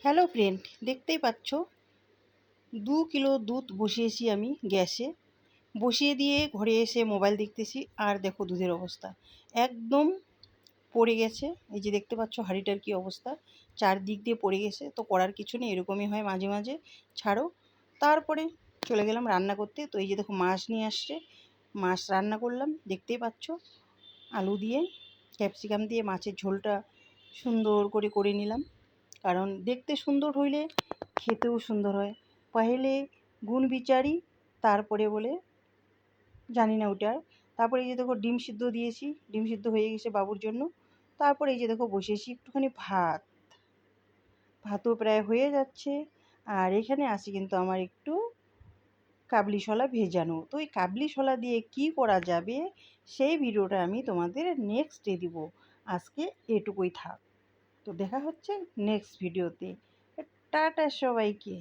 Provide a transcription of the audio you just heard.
Hello friend, দেখতেই পাচ্ছ 2 kilo দুধ বসিয়েছি আমি গ্যাসে। বসিয়ে দিয়ে ঘরে এসে মোবাইল দেখতেছি, আর দেখো দুধের অবস্থা একদম পড়ে গেছে। এই যে দেখতে পাচ্ছ হাঁড়িটার কি অবস্থা, চারদিক দিয়ে পড়ে গেছে। তো করার কিছু নেই, এরকমই হয় মাঝে মাঝে, ছাড়ো। তারপরে চলে গেলাম রান্না করতে। তো এই যে দেখো মাছ নিয়ে আসছে, মাছ রান্না করলাম দেখতেই পাচ্ছ। আলু দিয়ে ক্যাপসিকাম দিয়ে মাছের ঝোলটা সুন্দর করে করে নিলাম, কারণ দেখতে সুন্দর হইলে খেতেও সুন্দর হয়। পহেলে গুণ বিচারি, তারপরে বলে জানি না ওটার। তারপরে এই যে দেখো ডিম সিদ্ধ দিয়েছি, ডিম সিদ্ধ হয়ে গেছে বাবুর জন্য। তারপরে এই যে দেখো বসিয়েছি একটুখানি ভাত, ভাতও প্রায় হয়ে যাচ্ছে। আর এখানে আসি কিন্তু আমার একটু কাবলি ছোলা ভেজানো। তো এই কাবলি ছোলা দিয়ে কি করা যাবে সেই ভিডিওটা আমি তোমাদের নেক্সটে দিব। আজকে এটুকুই থাক, তো দেখা হচ্ছে নেক্সট ভিডিওতে। টাটা সবাইকে।